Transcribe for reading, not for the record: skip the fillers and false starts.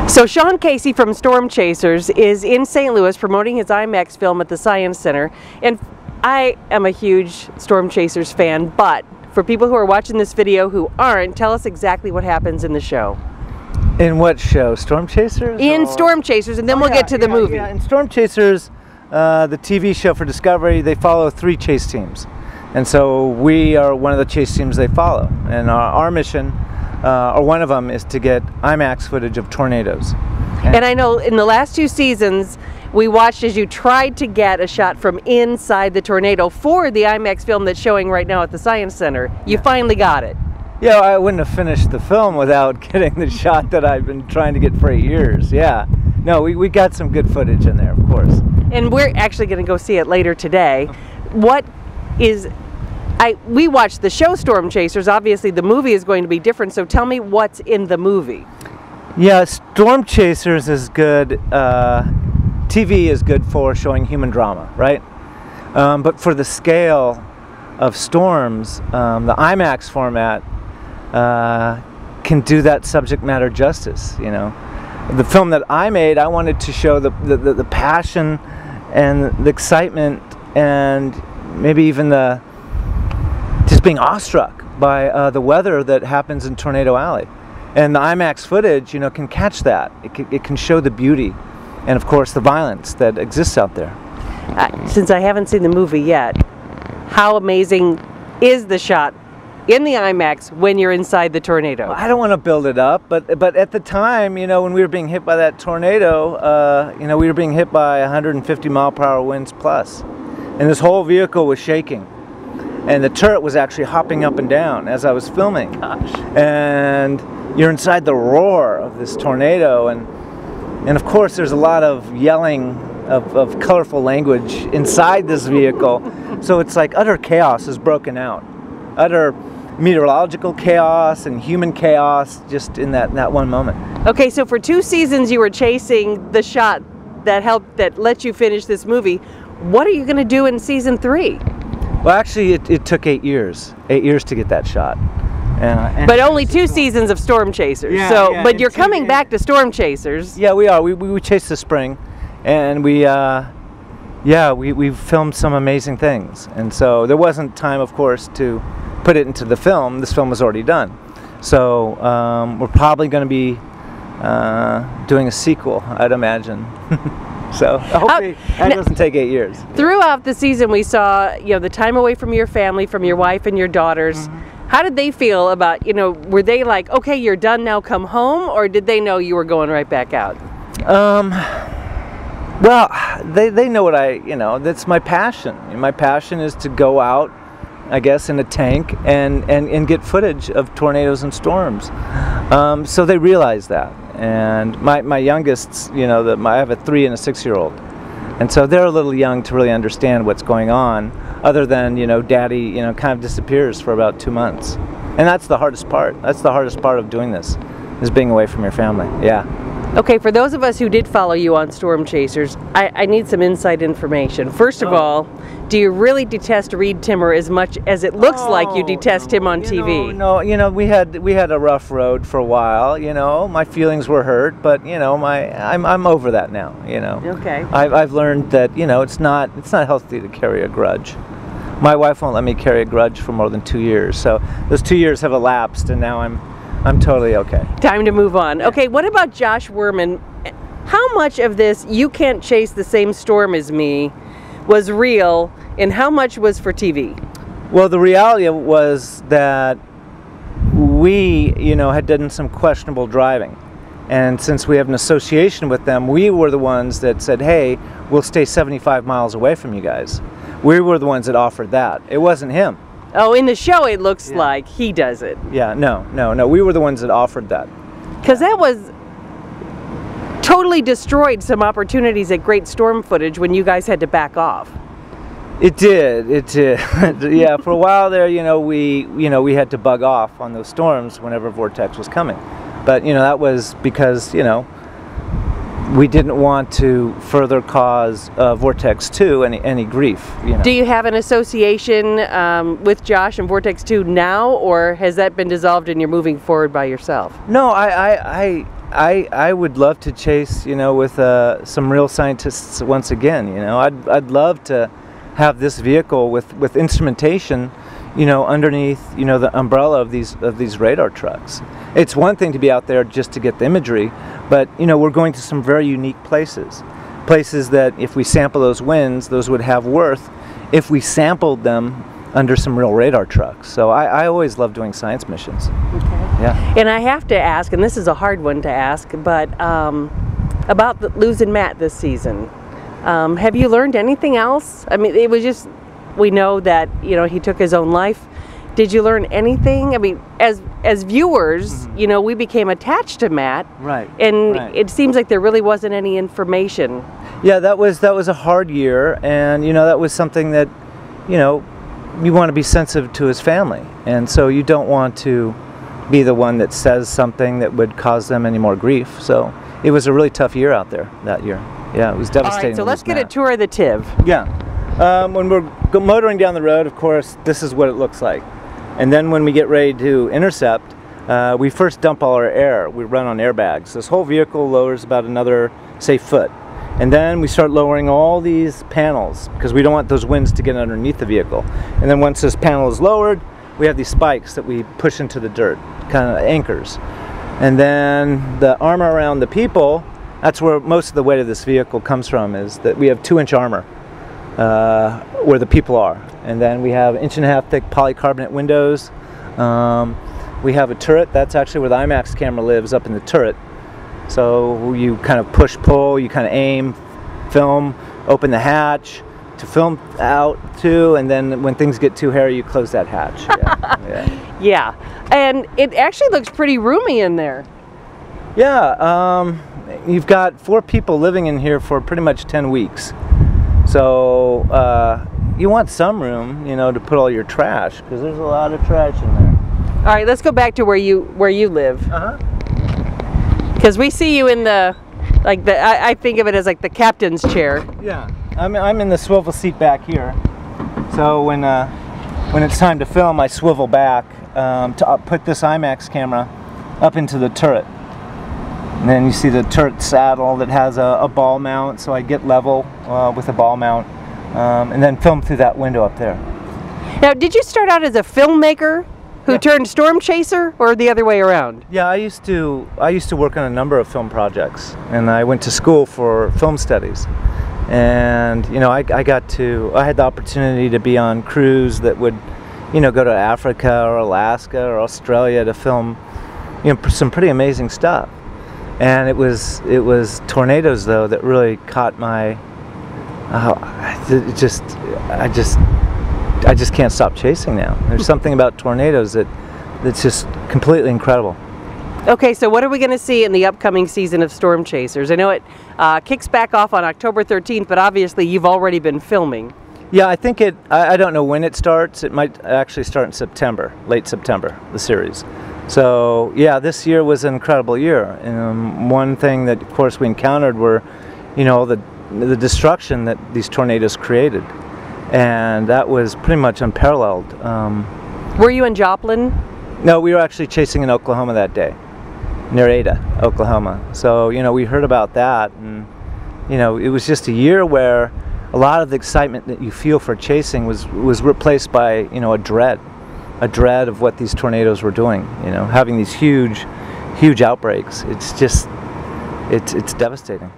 So Sean Casey from Stormchasers is in St. Louis promoting his Imax film at the Science Center, and I am a huge Stormchasers fan, but for people who are watching this video who aren't, tell us exactly what happens in the show. In what show? Stormchasers? In Stormchasers, and then we'll get to the movie. Yeah. In Stormchasers, the TV show for Discovery, they follow 3 chase teams. And so we are one of the chase teams they follow. And our mission, or one of them, is to get IMAX footage of tornadoes. And I know in the last 2 seasons, we watched as you tried to get a shot from inside the tornado for the IMAX film that's showing right now at the Science Center. You finally got it. Yeah, I wouldn't have finished the film without getting the shot that I've been trying to get for 8 years. Yeah. No, we got some good footage in there, of course. And we're actually going to go see it later today. What is... we watched the show Stormchasers. Obviously, the movie is going to be different, so tell me what's in the movie. Yeah, Stormchasers is good. TV is good for showing human drama, right? But for the scale of storms, the IMAX format can do that subject matter justice, you know. The film that I made, I wanted to show the passion and the excitement and maybe even the just being awestruck by the weather that happens in Tornado Alley. And the IMAX footage, you know, can catch that. It can show the beauty and, of course, the violence that exists out there. Since I haven't seen the movie yet, how amazing is the shot in the IMAX when you're inside the tornado? Well, I don't want to build it up, but at the time, you know, when we were being hit by that tornado, you know, we were being hit by 150-mile-per-hour winds plus. And this whole vehicle was shaking. And the turret was actually hopping up and down as I was filming. Gosh. And you're inside the roar of this tornado, and of course there's a lot of yelling of colorful language inside this vehicle. So it's like utter chaos is broken out. Utter meteorological chaos and human chaos just in that one moment. Okay, so for 2 seasons you were chasing the shot that let you finish this movie. What are you going to do in season 3? Well, actually, it took 8 years. 8 years to get that shot. But only 2 seasons of Stormchasers. Yeah, so, yeah, but you're coming back to Stormchasers. Yeah, we are. We chased this spring, and we filmed some amazing things. And so there wasn't time, of course, to put it into the film. This film was already done. So we're probably going to be doing a sequel, I'd imagine. So hopefully that doesn't take 8 years. Throughout the season, we saw, you know, the time away from your family, from your wife and your daughters. Mm-hmm. How did they feel about, you know, were they like, okay, you're done now, come home, or did they know you were going right back out? Well, they know what you know, that's my passion. My passion is to go out, I guess, in a tank and get footage of tornadoes and storms. So they realize that. And my youngest, you know, I have a 3- and a 6-year-old. And so they're a little young to really understand what's going on, other than, you know, Daddy, you know, kind of disappears for about 2 months. And that's the hardest part. That's the hardest part of doing this, is being away from your family. Yeah. Okay, for those of us who did follow you on Stormchasers, I need some inside information. First of all, do you really detest Reed Timmer as much as it looks like you detest him on TV? No, you know, we had a rough road for a while. You know, my feelings were hurt, but you know, I'm over that now. You know. Okay. I've learned that, you know, it's not healthy to carry a grudge. My wife won't let me carry a grudge for more than 2 years, so those 2 years have elapsed, and now I'm totally okay. Time to move on. Okay, what about Josh Werman? How much of this "you can't chase the same storm as me" was real, and how much was for TV? Well, the reality was that we, you know, had done some questionable driving. And since we have an association with them, we were the ones that said, hey, we'll stay 75 miles away from you guys. We were the ones that offered that. It wasn't him. Oh, in the show it looks like he does it. Yeah, no. We were the ones that offered that. Because that was totally destroyed some opportunities at great storm footage when you guys had to back off. It did. Yeah, for a while there, you know, we had to bug off on those storms whenever vortex was coming. But, you know, that was because, you know, we didn't want to further cause Vortex 2 any grief. You know. Do you have an association with Josh and Vortex 2 now, or has that been dissolved and you're moving forward by yourself? No, I I would love to chase, you know, with some real scientists once again. You know, I'd love to have this vehicle with instrumentation, you know, underneath, you know, the umbrella of these radar trucks. It's one thing to be out there just to get the imagery, but you know, we're going to some very unique places that if we sample those winds, those would have worth if we sampled them under some real radar trucks. So I always love doing science missions. Okay. Yeah. And I have to ask, and this is a hard one to ask, but about losing Matt this season. Have you learned anything else? I mean, it was just, we know that, you know, he took his own life. Did you learn anything? I mean, as viewers, you know, we became attached to Matt. Right. And it seems like there really wasn't any information. Yeah, that was a hard year, and you know, that was something that, you know, you want to be sensitive to his family, and so you don't want to be the one that says something that would cause them any more grief. So it was a really tough year out there that year. Yeah, it was devastating. All right, so let's get a tour of the TIV. Yeah. When we're motoring down the road, of course, this is what it looks like. And then when we get ready to intercept, we first dump all our air. We run on airbags. This whole vehicle lowers about another, say, foot. And then we start lowering all these panels because we don't want those winds to get underneath the vehicle. And then once this panel is lowered, we have these spikes that we push into the dirt, kind of anchors. And then the armor around the people, that's where most of the weight of this vehicle comes from, is that we have 2-inch armor where the people are. And then we have 1.5-inch thick polycarbonate windows. We have a turret. That's actually where the Imax camera lives, up in the turret. So you kind of push, pull, you kind of aim, film, open the hatch to film out too, and then when things get too hairy, you close that hatch. Yeah. Yeah, and it actually looks pretty roomy in there. Yeah, you've got 4 people living in here for pretty much 10 weeks. So you want some room, you know, to put all your trash, because there's a lot of trash in there. All right, let's go back to where you live. Because we see you in the, like I think of it as like the captain's chair. Yeah, I'm in the swivel seat back here. So when it's time to film, I swivel back to put this Imax camera up into the turret. And then you see the turret saddle that has a ball mount, so I get level with a ball mount, and then film through that window up there. Now, did you start out as a filmmaker who turned Stormchaser, or the other way around? Yeah, I used to work on a number of film projects, and I went to school for film studies. And you know, I had the opportunity to be on crews that would, you know, go to Africa or Alaska or Australia to film, you know, some pretty amazing stuff. And it was tornadoes though that really caught my. I just can't stop chasing now. There's something about tornadoes that's just completely incredible. Okay, so what are we going to see in the upcoming season of Stormchasers? I know it kicks back off on October 13th, but obviously you've already been filming. Yeah, I think I don't know when it starts. It might actually start in September, late September, the series. So yeah, this year was an incredible year. One thing that, of course, we encountered were, you know, the destruction that these tornadoes created. And that was pretty much unparalleled. Were you in Joplin? No, we were actually chasing in Oklahoma that day, near Ada, Oklahoma. So, you know, we heard about that, and, you know, it was just a year where a lot of the excitement that you feel for chasing was replaced by, you know, a dread of what these tornadoes were doing, you know, having these huge outbreaks. It's just, it's devastating.